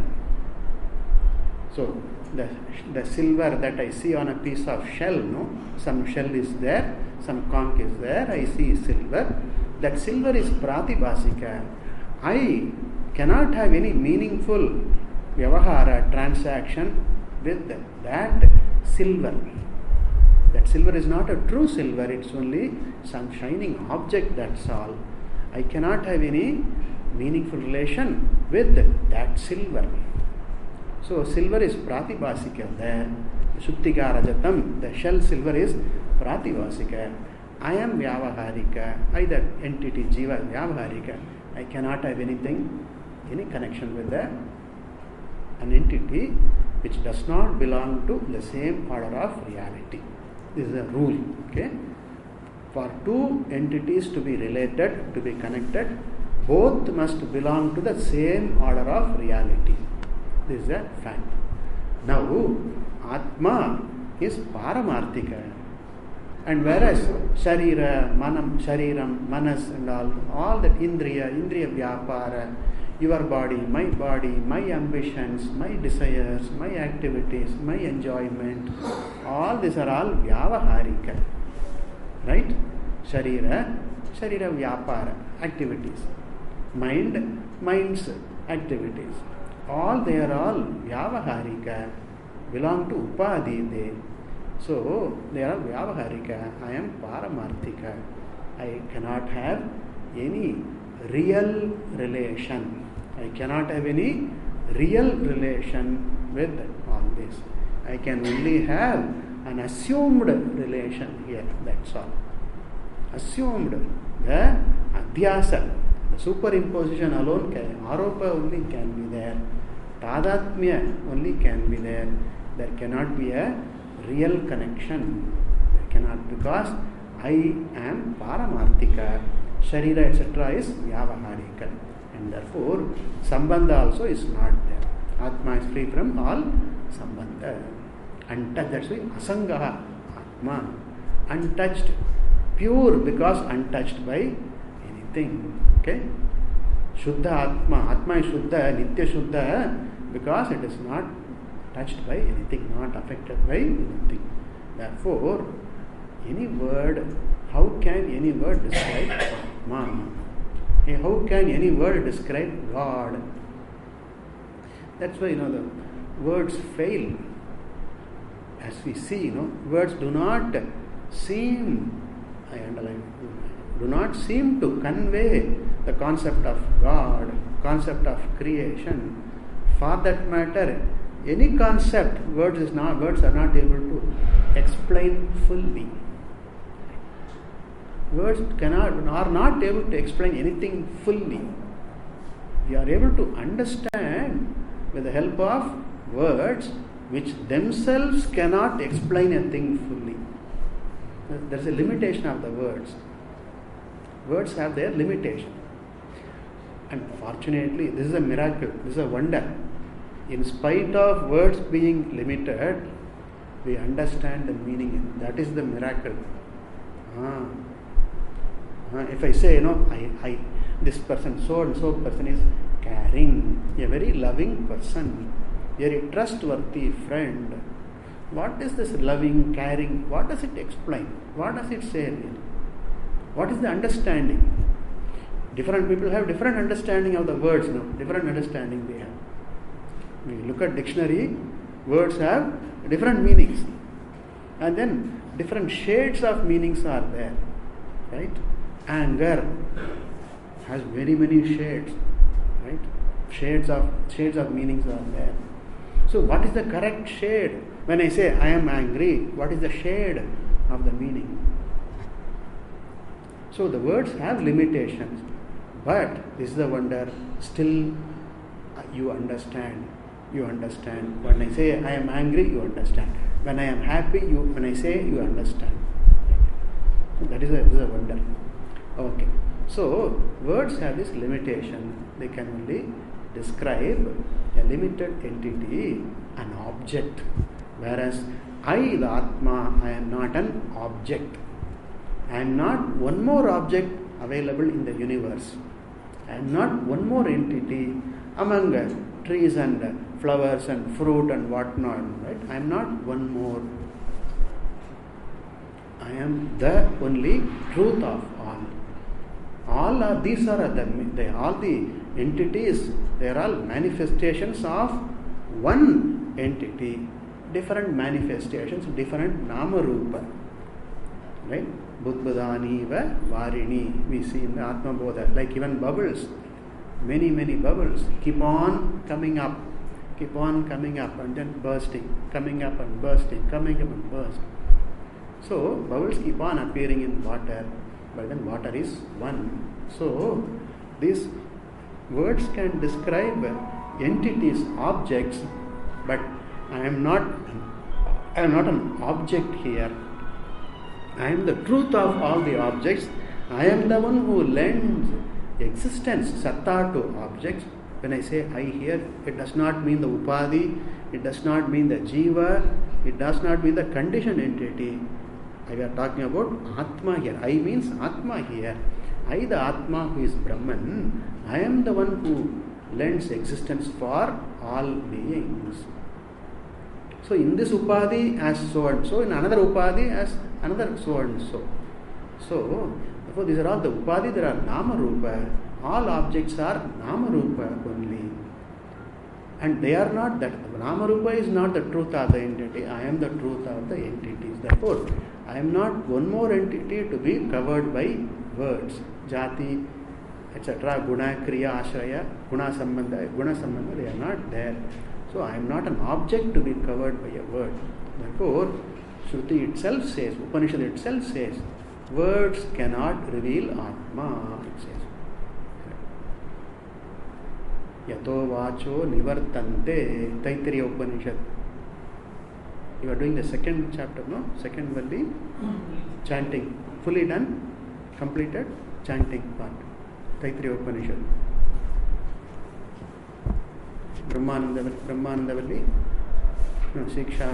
So the silver that I see on a piece of shell, no, some shell is there, some conch is there, I see silver. That silver is pratibhasika. I cannot have any meaningful vyavahara transaction with that silver. That silver is not a true silver, it's only some shining object, that's all. I cannot have any meaningful relation with that silver. So silver is pratibhasika there. Shuttika rajatam, the shell silver is pratibhasika. I am vyavaharika, I that entity jiva vyavaharika. I cannot have anything, any connection with an entity which does not belong to the same order of reality. This is a rule. Okay? For two entities to be related, to be connected, both must belong to the same order of reality. This is a fact. Now, Atma is Paramarthika. And whereas Sharira, Manam, Shariram, Manas and all that Indriya Vyapara, your body, my ambitions, my desires, my activities, my enjoyment, all these are all Vyavaharika. Right? Sharira Vyapara, activities. Mind's activities. All they are all Vyavaharika, belong to Upadhi. So they are Vyavaharika. I am Paramarthika. I cannot have any real relation. I cannot have any real relation with all this. I can only have an assumed relation here. That's all. Assumed. The adhyasa, the superimposition alone aropa only can be there. Tadatmya only can be there. There cannot be a real connection. There cannot, because I am Paramarthika. Sharira etc. is Vyavaharika. And therefore, Sambandha also is not there. Atma is free from all Sambandha. Untouched, that's why Asangaha, Atma. Untouched. Pure because untouched by anything. Okay? Shuddha Atma. Atma is Shuddha, Nitya Shuddha, because it is not touched by anything, not affected by anything. Therefore, any word, how can any word describe Atma? How can any word describe God? That's why, the words fail. As we see, words do not seem, I underline, do not seem to convey the concept of God, concept of creation. For that matter, any concept, words are not able to explain fully. Words are not able to explain anything fully. We are able to understand with the help of words which themselves cannot explain a thing fully. There is a limitation of the words. Words have their limitation. And fortunately, this is a miracle, this is a wonder. In spite of words being limited, we understand the meaning. That is the miracle. If I say, this person, so and so person is caring, a very loving person, a very trustworthy friend. What is this loving, caring? What does it explain? What does it say really? What is the understanding? Different people have different understanding of the words, different understanding they have. When you look at dictionary, words have different meanings. And then different shades of meanings are there. Right? Anger has very many shades. Right? Shades of meanings are there. So what is the correct shade? When I say I am angry, what is the shade of the meaning? So the words have limitations. But this is the wonder, still you understand. You understand. When I say I am angry, you understand. When I am happy, when I say, you understand. So that is a wonder. Okay. So words have this limitation. They can only describe a limited entity, an object. Whereas I, the Atma, I am not an object. I am not one more object available in the universe. I am not one more entity among trees and flowers and fruit and whatnot, right? I am not one more. I am the only truth of all. All are these are all the entities. They are all manifestations of one entity. Different manifestations, different nama rupa. Right? Budbudaniva Varini. We see in the Atma Bodha, like even bubbles. Many bubbles keep on coming up and then bursting, coming up and bursting, coming up and bursting. So bubbles keep on appearing in water, but then water is one. So these words can describe entities, objects, but I am not an object here. I am the truth of all the objects. I am the one who lends existence, satta, to objects. When I say I here, it does not mean the upadhi, it does not mean the jiva, it does not mean the conditioned entity. We are talking about Atma here. I means Atma here. I, the Atma who is Brahman, I am the one who lends existence for all beings. So in this upadhi as so and so, in another upadhi as another so and so. So therefore these are all the upadhi, there are nama rupa. All objects are nama rupa only. And they are not that. Nama rupa is not the truth of the entity. I am the truth of the entities. Therefore, I am not one more entity to be covered by words. Jati, etc. Guna, Kriya, Ashraya, Guna Sambandha, they are not there. So I am not an object to be covered by a word. Therefore, Shruti itself says, Upanishad itself says, words cannot reveal Atma, it says. Yato vacho nivartante, Taittiriya Upanishad. You are doing the second chapter, no? Second valli, chanting. Fully done? Completed? Chanting part. Taittiriya Upanishad. Brahmananda valli? No, Shiksha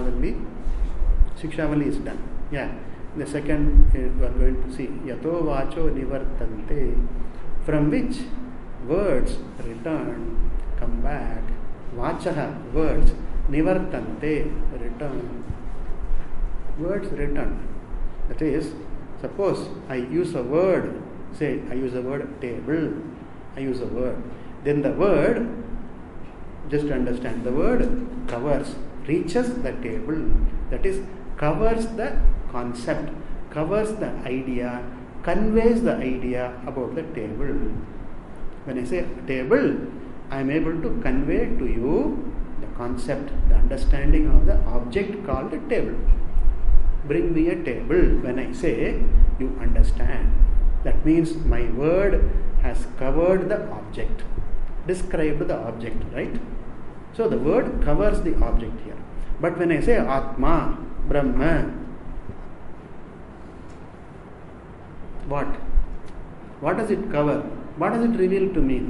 valli is done. Yeah. The second, we are going to see. Yato vacho nivartante, from which words return, come back. Vachaha, words. Nivartante, return. Words return. That is, suppose I use a word, say I use the word table, I use a word. Then the word, just understand, the word covers, reaches the table. That is, covers the concept, covers the idea, conveys the idea about the table. When I say table, I am able to convey to you the concept, the understanding of the object called a table. Bring me a table. When I say, you understand. That means my word has covered the object, described the object, right? So the word covers the object here. But when I say Atma, Brahma, what does it cover? What does it reveal to me?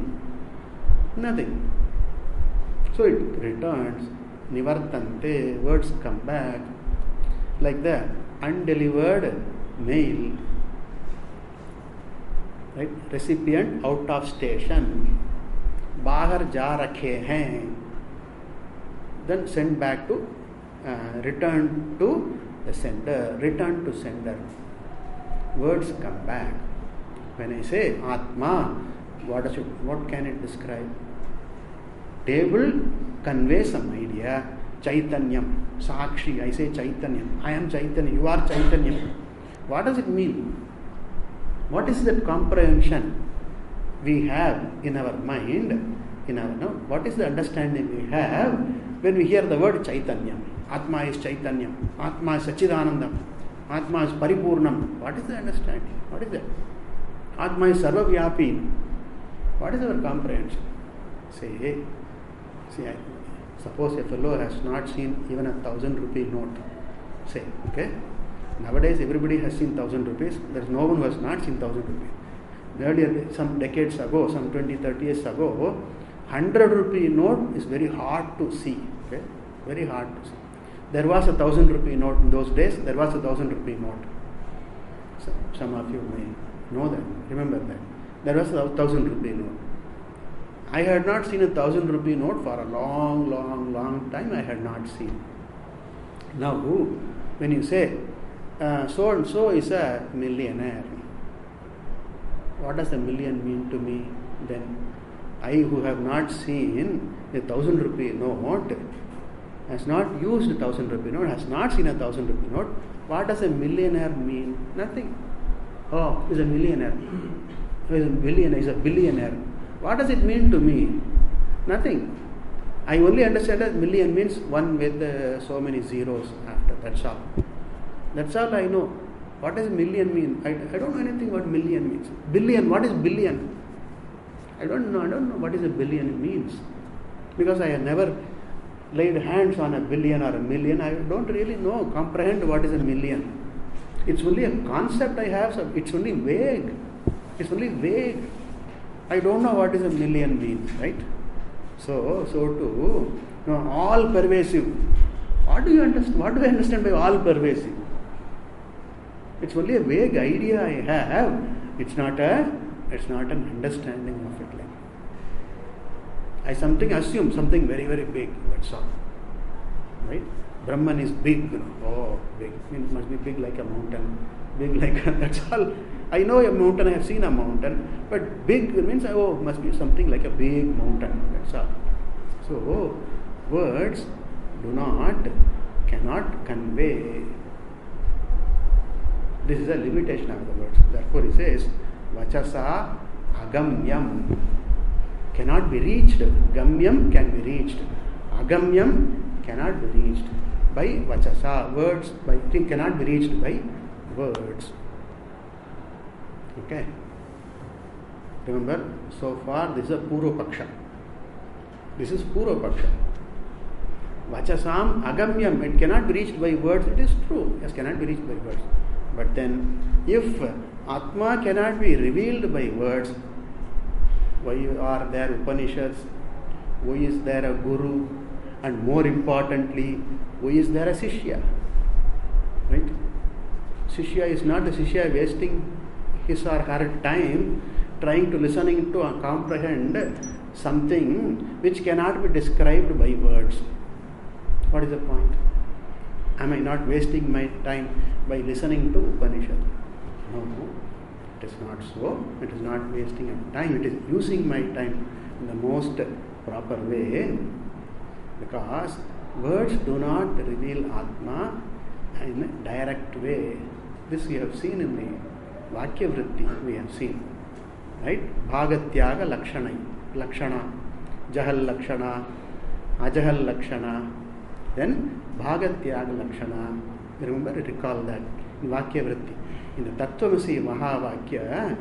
Nothing. So it returns, nivartante, words come back, like the undelivered mail, right? Recipient out of station, bahar ja rakhe hain, then send back to, return to the sender, return to sender. Words come back. When I say Atma, what can it describe? Table conveys some idea. Chaitanyam, Sakshi, I say Chaitanyam. I am Chaitanya, you are Chaitanyam. What does it mean? What is that comprehension we have in our mind? What is the understanding we have when we hear the word Chaitanyam? Atma is Chaitanyam. Atma is Sachidanandam. Atma is Paripurnam. What is the understanding? What is that? Atma is Sarvavyapi. What is our comprehension? Suppose a fellow has not seen even 1,000 rupee note. Say, okay? Nowadays everybody has seen 1,000 rupees. There is no one who has not seen 1,000 rupees. Earlier, some decades ago, some 20, 30 years ago, 100 rupee note is very hard to see. Okay? Very hard to see. There was 1,000 rupee note in those days. There was 1,000 rupee note. So, some of you may know that, remember that. There was 1,000 rupee note. I had not seen a 1,000 rupee note for a long, long, long time. I had not seen. Now, when you say so and so is a millionaire, what does a million mean to me? Then I, who have not seen a 1,000 rupee note, has not used a 1,000 rupee note, has not seen a 1,000 rupee note, what does a millionaire mean? Nothing. Oh, he's a millionaire. He's a billionaire. What does it mean to me? Nothing. I only understand that million means one with so many zeros after. That's all. That's all I know. What does million mean? I don't know anything what million means. Billion, what is billion? I don't know what is a billion means. Because I have never laid hands on a billion or a million. I don't really comprehend what is a million. It's only a concept I have. So it's only vague. I don't know what is a million means, right? So too, all pervasive. What do you understand? What do I understand by all pervasive? It's only a vague idea I have. It's not an understanding of it. Like I assume something very, very big. That's all. Right? Brahman is big. Oh, big. It must be big like a mountain. Big like that's all. I know a mountain. I have seen a mountain. But big means must be something like a big mountain. That's all. So words cannot convey. This is a limitation of the words. Therefore, he says, Vachasa agamyam cannot be reached. Gamyam can be reached. Agamyam cannot be reached by Vachasa. Words cannot be reached by words. Okay. Remember, so far this is a Purva Paksha. This is Purva Paksha. Vachasam agamyam, it cannot be reached by words. It is true. Yes, cannot be reached by words. But then, if Atma cannot be revealed by words, why are there Upanishads? Why is there a Guru? And more importantly, why is there a Shishya? Right? Shishya is not the Shishya wasting his or her time trying to listening to comprehend something which cannot be described by words. What is the point? Am I not wasting my time by listening to Upanishad? No, it is not so. It is not wasting of time. It is using my time in the most proper way, because words do not reveal Atma in a direct way. This we have seen in the Vakya Vritti. We have seen, right? Bhagatyaga Lakshana, Jahal Lakshana, Ajahal Lakshana. Then Bhagatyaga Lakshana. Remember, recall that in Vakya Vritti. In the Tattvamasi Mahavakya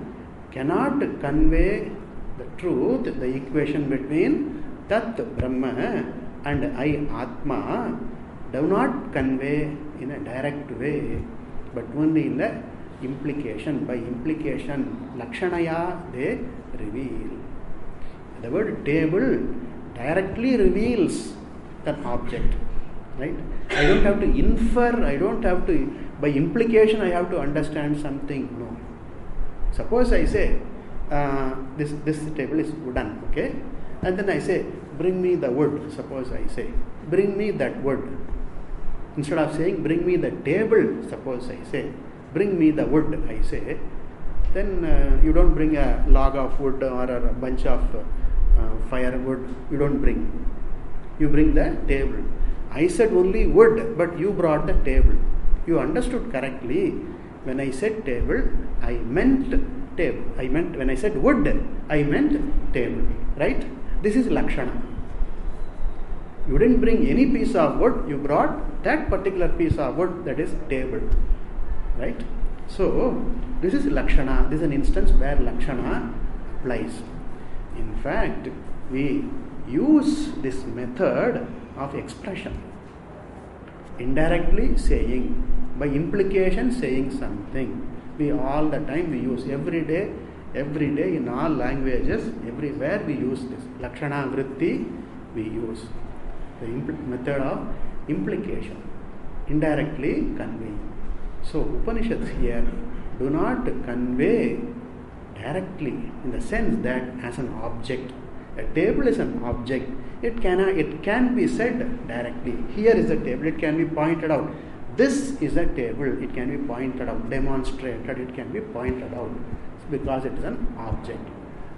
cannot convey the truth, the equation between Tat Brahma and I Atma do not convey in a direct way, but only in the implication. By implication, Lakshanaya they reveal. The word table directly reveals an object. Right? I don't have to infer, I don't have to, by implication I have to understand something. No. Suppose I say, this table is wooden, okay? And then I say, bring me the wood. Suppose I say, bring me that wood. Instead of saying, bring me the table, suppose I say, bring me the wood, I say, then you don't bring a log of wood or a bunch of firewood, you don't bring. You bring the table. I said only wood, but you brought the table. You understood correctly. When I said table, I meant table. When I said wood, I meant table. Right? This is Lakshana. You didn't bring any piece of wood, you brought that particular piece of wood, that is table. Right? So, this is Lakshana. This is an instance where Lakshana applies. In fact, we use this method of expression, indirectly saying, by implication saying something. We all the time we use, every day in all languages, everywhere we use this Lakshana Vritti we use the method of implication, indirectly conveying. So Upanishads here do not convey directly in the sense that as an object, A table is an object. It can be said directly. Here is a table. It can be pointed out. This is a table. It can be pointed out, demonstrated. It can be pointed out because it is an object.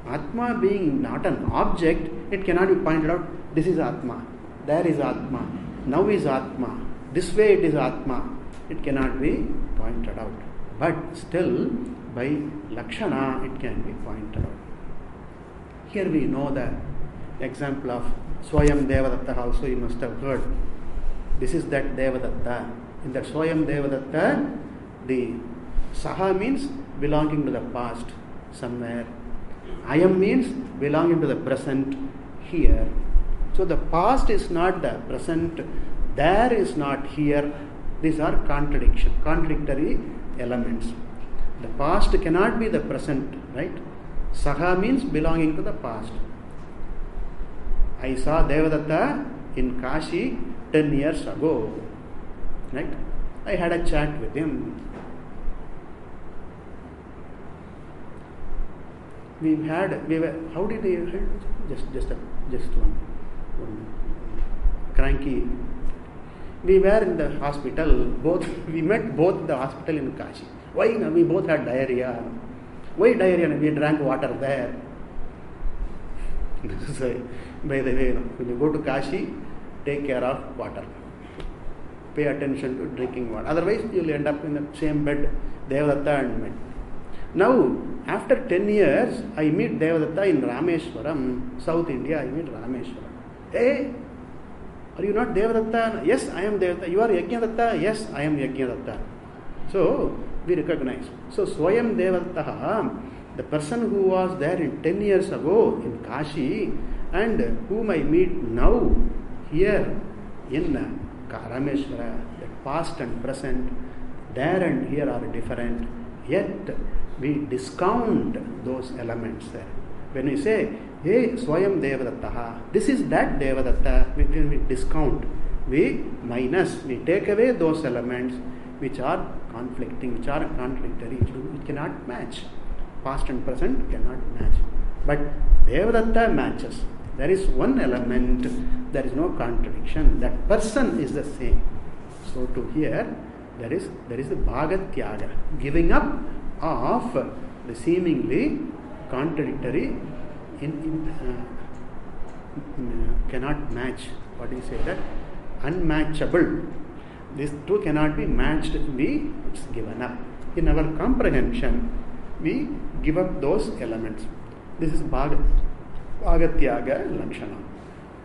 Atma being not an object, it cannot be pointed out. This is Atma. There is Atma. Now is Atma. This way it is Atma. It cannot be pointed out. But still, by Lakshana, it can be pointed out. Here we know the example of Swayam Devadatta also you must have heard. This is that Devadatta. In that Swayam Devadatta, the Saha means belonging to the past somewhere. Ayam means belonging to the present here. So the past is not the present, there is not here. These are contradictory elements. The past cannot be the present, right? Saha means belonging to the past. I saw Devadatta in Kashi 10 years ago, right? I had a chat with him. How did he, just one cranky. We were in the hospital, we met both in the hospital in Kashi. Why? We both had diarrhea. Why diarrhea? We drank water there. So, by the way, when you go to Kashi, take care of water. Pay attention to drinking water. Otherwise, you will end up in the same bed, Devadatta and me. Now, after 10 years, I meet Devadatta in Rameshwaram, South India. I meet Rameshwaram. Hey, are you not Devadatta? Yes, I am Devadatta. You are Yajnadatta? Yes, I am Yajnadatta. So, we recognize. So, Swayam Devadatta, the person who was there in 10 years ago in Kashi and whom I meet now here in Rameshwara, the past and present, there and here are different, yet we discount those elements there. When we say, hey, Swayam Devadatta, this is that Devadatta, when we discount, we minus, we take away those elements which are conflicting, which are contradictory, it cannot match. Past and present cannot match. But Devadatta matches. There is one element, there is no contradiction. That person is the same. So to here, there is the Bhagatyaga, giving up of the seemingly contradictory, cannot match. What do you say that? Unmatchable. These two cannot be matched, it's given up. In our comprehension, we give up those elements. This is Bhagatyaga Lakshana.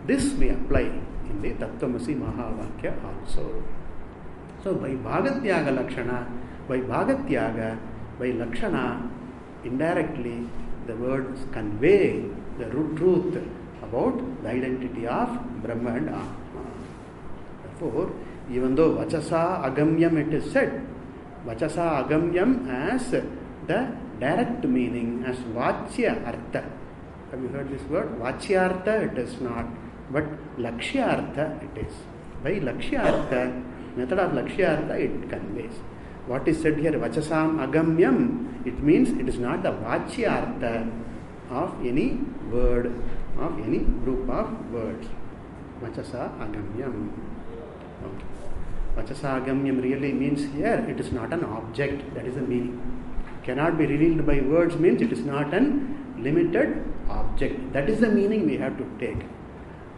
This we apply in the Tattvamasi Mahavakya also. So by Bhagatyaga Lakshana, by Bhagatyaga, by Lakshana, indirectly the words convey the root truth about the identity of Brahma and Atma. Therefore, even though Vachasa Agamyam it is said, Vachasa Agamyam as the direct meaning, as Vachya Artha. Have you heard this word? Vachya Artha it is not, but Lakshya Artha it is. By Lakshya Artha, method of Lakshya Artha it conveys. What is said here, Vachasam Agamyam, it means it is not the Vachya Artha of any word, of any group of words. Vachasa Agamyam. Okay. Vachasa Agamyam really means here, it is not an object, that is the meaning. Cannot be revealed by words means it is not an limited object. That is the meaning we have to take.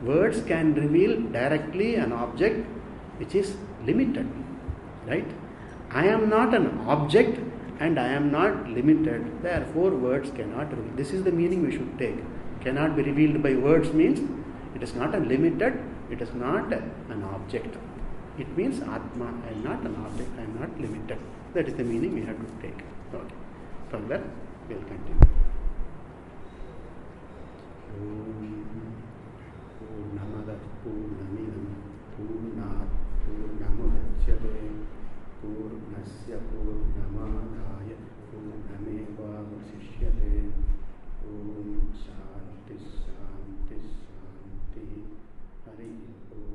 Words can reveal directly an object which is limited, right? I am not an object and I am not limited, therefore words cannot reveal. This is the meaning we should take. Cannot be revealed by words means it is not a limited, it is not an object. It means Atma, I am not an object, I am not limited. That is the meaning we have to take. Okay. Further, we will continue. Purnamada Purnamidam Purnat Purnamudachyate Purnasya Purnamadaya Purnameva Vasishyate. Om Shanti Shanti Shanti. Hari Om.